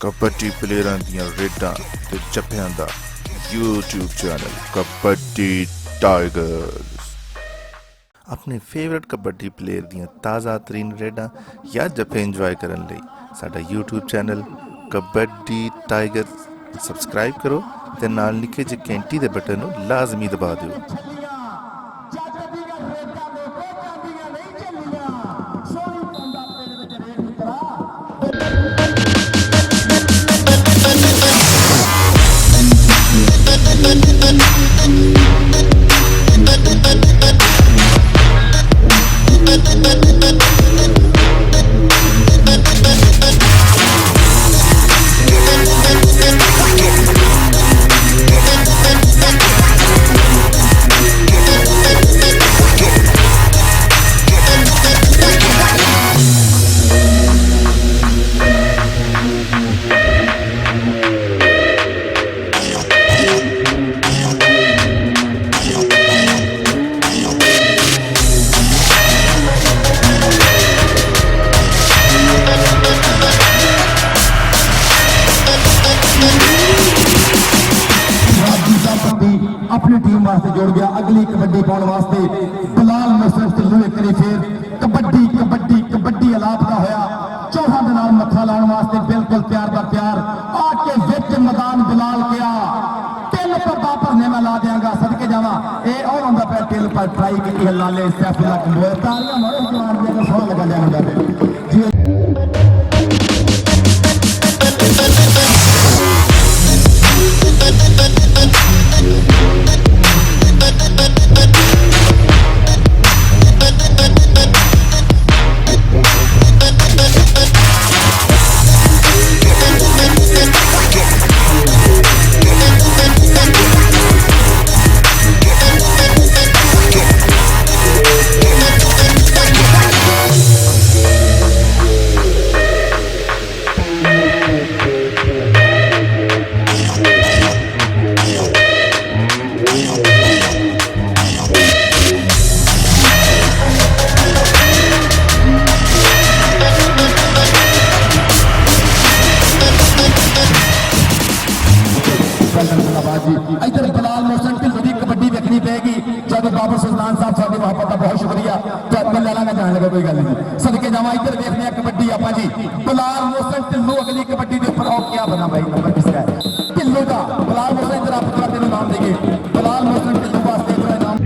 कबड्डी प्लेयरां दियां रेडां ते जफ्फियां दा यूट्यूब चैनल कबड्डी टाइगर्स। अपने फेवरेट कबड्डी प्लेयर दियां ताज़ा तरीन रेडां या जफ्फे इंजॉय करन लई साडा YouTube channel kabaddi tigers subscribe करो ते नाल निक्के जे घंटी दे बटन नूं लाजमी दबा दिओ। अपनी टीम वास्ते जोड़ गया अगली कबड्डी पाने वास्ते बिलाल मुसरफ ढिल्लों एक बार फिर कबड्डी कबड्डी कबड्डी अलाप का होया चौहां दे नाल मत्था लाने वास्ते बिल्कुल प्यार दा प्यार आके विच मैदान बिलाल गया तिल पर वापस ने मैं ला देंगा सदके जावा ए और हुंदा पे तिल पर ट्राई की लाले सैफ लग मोए तालियां मारो जवान दे सोहना लगा जांदा जी। इधर बिलाल मोहसिन ढिल्लों की कबड्डी देखनी पेगी जब बाबर सुल्तान साहब साडी मोहब्बत का बहुत शुक्रिया तो मैं लाना जान लगा कोई गल नहीं सदके जावा इधर देखने कबड्डी आपा जी बिलाल मोहसिन ढिल्लों अगली कबड्डी के ऊपर और क्या बना भाई नंबर किसका है ढिल्लों का बिलाल मोहसिन इधर आप तेरे नाम देंगे बिलाल मोहसिन ढिल्लों वास्ते नाम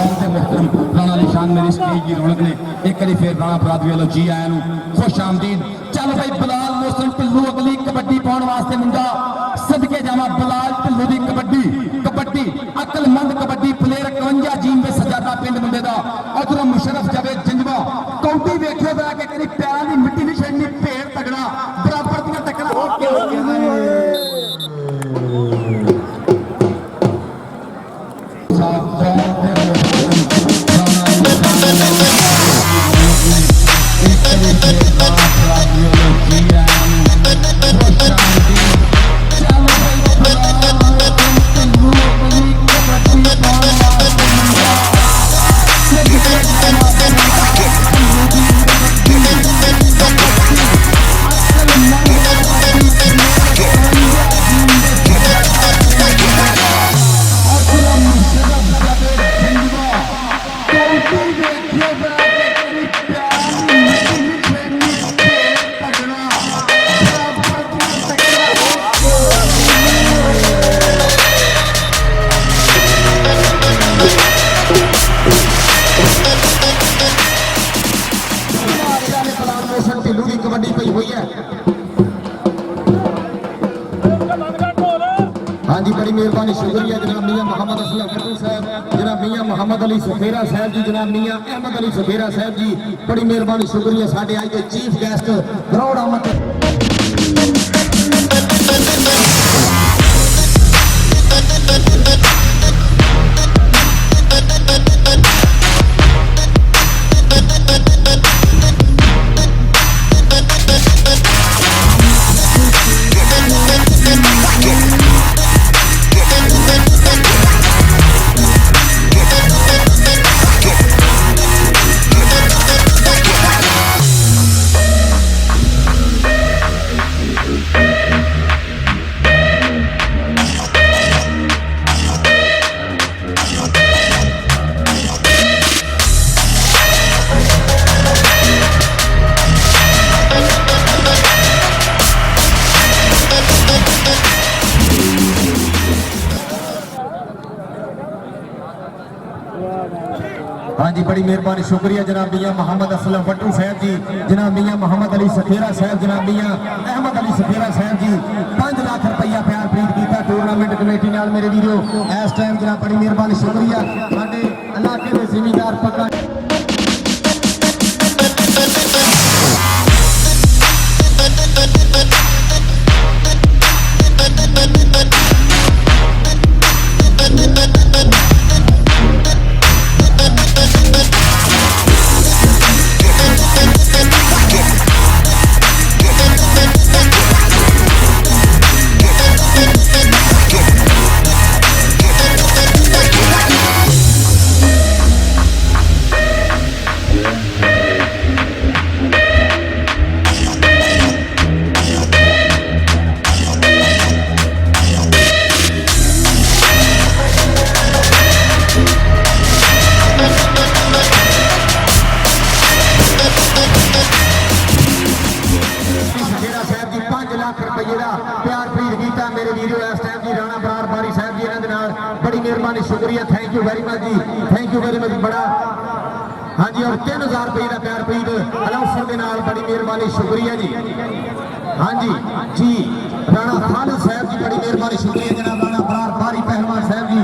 बहुत से मुहतरम राणा निशान मेरी स्टेज की रौनक ने एक बार फिर राणा अपराधी वालों जी आया नूं खुश आमदीद। चल भाई बिलाल मोहसिन ढिल्लों अगली कबड्डी पाउण वास्ते मुंडा सदके जावा बिलाल ढिल्लों दी कबड्डी कबड्डी अकलमंद कबड्डी प्लेयर 51 जीन दे सजादा पिंड मुंडे दा उधरों मुशरफ जावेद जिंजवा कौटी वेखियो दा कि कदी पैरां दी मिट्टी नहीं छेड़नी भेड़ तगड़ा बराबर दी टक्करां हो के हो गया मेहरबानी शुक्रिया जनाब मियां मोहम्मद असलम फतू साहब, जनाब मियां मोहम्मद अली सुखेरा साहब जी, जनाब मियां अहमद अली सुखेरा साहब जी, बड़ी मेहरबानी शुक्रिया साढ़े आज के चीफ गेस्ट गरौड़ अहमद। हाँ जी बड़ी मेहरबानी शुक्रिया जनाब मियां मोहम्मद असलम फट्टू साहब जी, जनाब मियां मोहम्मद अली सखेरा साहब, जनाब मियां अहमद अली सखेरा साहब जी 5 लाख रुपया प्यार प्रीत किया टूर्नामेंट कमेटी नाल मेरे वीरो इस टाइम जनाब बड़ी मेहरबानी शुक्रिया साडे इलाके के जिमीदार पक्का शुक्रिया, थैंक यू वेरी मच जी, थैंक यू वेरी मच बड़ा। हाँ जी और 3000 रुपये का प्यार प्रीत अलाउंसर के नाल बड़ी मेहरबानी शुक्रिया जी। हाँ जी जी राणा खालिद साहब जी बड़ी मेहरबानी शुक्रिया जनाब राणा बरार बारी पहलवान साहब जी।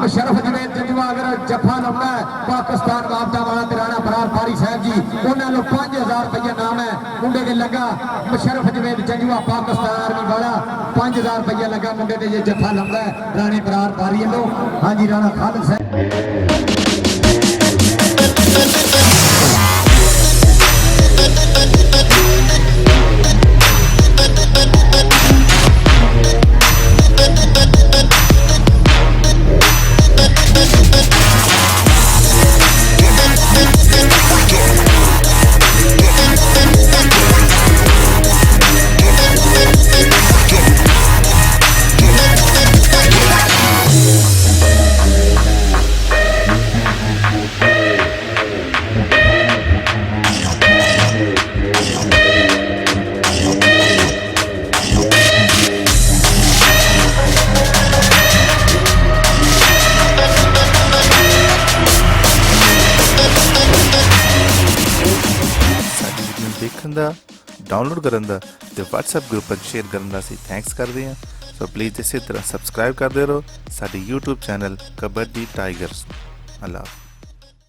शरफ जवेद जंजवा अगर जफा लौटा है पाकिस्तान वापदा वाला राणा बरार बारी साहब जी उन्होंने चलो 5000 रुपया नाम है मुंडे के लगा मुशरफ जवेद जंजुआ पाकिस्तान आर्मी वाला 5000 रुपया लगा मुंडे ते जे जफा लंबा है राणे बरार बारी लो। हाँ जी राणा खालिद साहब ਦੇਖਣ ਦਾ ਡਾਊਨਲੋਡ ਕਰਨ ਦਾ ਤੇ WhatsApp ਗਰੁੱਪ ਵਿੱਚ ਸ਼ੇਅਰ ਕਰਨ ਦਾ ਅਸੀਂ ਥੈਂਕਸ ਕਰਦੇ ਹਾਂ। ਸੋ ਪਲੀਜ਼ ਇਸੇ ਤਰ੍ਹਾਂ ਸਬਸਕ੍ਰਾਈਬ ਕਰਦੇ ਰਹੋ ਸਾਡੇ YouTube ਚੈਨਲ ਕਬੱਡੀ ਟਾਈਗਰਸ। ਅੱਲਾ ਹਾਫਿਜ਼।